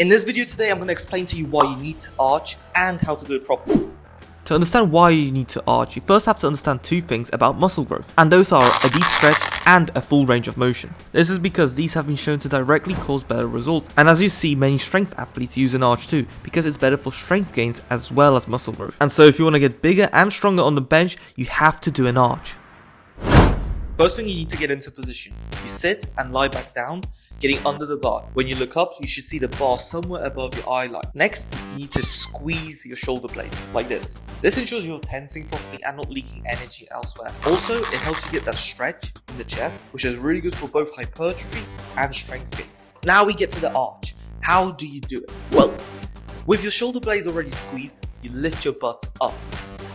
In this video today, I'm going to explain to you why you need to arch and how to do it properly. To understand why you need to arch, you first have to understand two things about muscle growth, and those are a deep stretch and a full range of motion. This is because these have been shown to directly cause better results, and as you see, many strength athletes use an arch too, because it's better for strength gains as well as muscle growth. And so if you want to get bigger and stronger on the bench, you have to do an arch. First thing, you need to get into position. You sit and lie back down, getting under the bar. When you look up, you should see the bar somewhere above your eye line. Next, you need to squeeze your shoulder blades, like this. This ensures you're tensing properly and not leaking energy elsewhere. Also, it helps you get that stretch in the chest, which is really good for both hypertrophy and strength gains. Now we get to the arch. How do you do it? Well, with your shoulder blades already squeezed, you lift your butt up,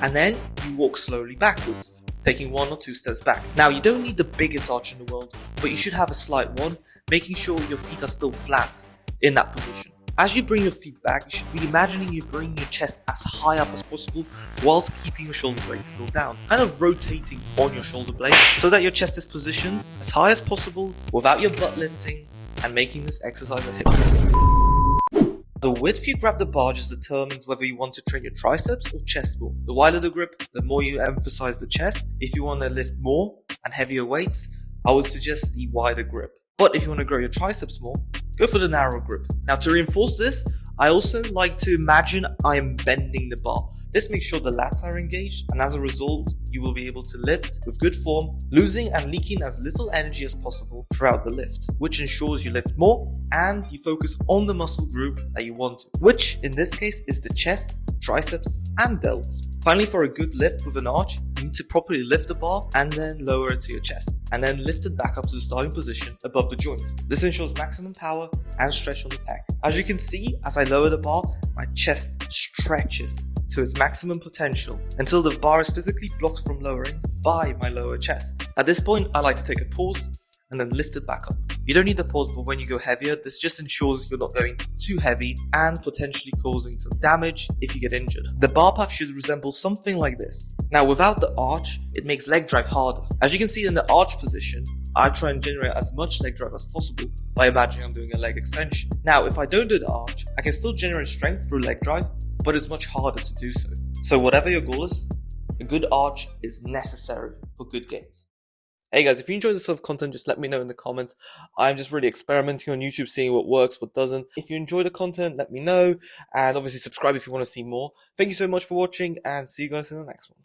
and then you walk slowly backwards, taking 1 or 2 steps back. Now, you don't need the biggest arch in the world, but you should have a slight one, making sure your feet are still flat in that position. As you bring your feet back, you should be imagining you bringing your chest as high up as possible whilst keeping your shoulder blades still down, kind of rotating on your shoulder blades so that your chest is positioned as high as possible without your butt lifting, and making this exercise a hip thrust. The width you grab the bar just determines whether you want to train your triceps or chest more. The wider the grip, the more you emphasize the chest. If you want to lift more and heavier weights, I would suggest the wider grip. But if you want to grow your triceps more, go for the narrow grip. Now, to reinforce this, I also like to imagine I am bending the bar. This makes sure the lats are engaged, and as a result, you will be able to lift with good form, losing and leaking as little energy as possible throughout the lift, which ensures you lift more and you focus on the muscle group that you want to, which in this case is the chest, triceps, and delts. Finally, for a good lift with an arch, you need to properly lift the bar and then lower it to your chest, and then lift it back up to the starting position above the joint. This ensures maximum power and stretch on the pec. As you can see, as I lower the bar, my chest stretches to its maximum potential until the bar is physically blocked from lowering by my lower chest. At this point, I like to take a pause and then lift it back up. You don't need the pause, but when you go heavier, this just ensures you're not going too heavy and potentially causing some damage if you get injured. The bar path should resemble something like this. Now, without the arch, it makes leg drive harder. As you can see in the arch position, I try and generate as much leg drive as possible by imagining I'm doing a leg extension. Now, if I don't do the arch, I can still generate strength through leg drive, but it's much harder to do so. So whatever your goal is, a good arch is necessary for good gains. Hey guys, if you enjoy this sort of content, just let me know in the comments. I'm just really experimenting on YouTube, seeing what works, what doesn't. If you enjoy the content, let me know, and obviously subscribe if you want to see more. Thank you so much for watching, and see you guys in the next one.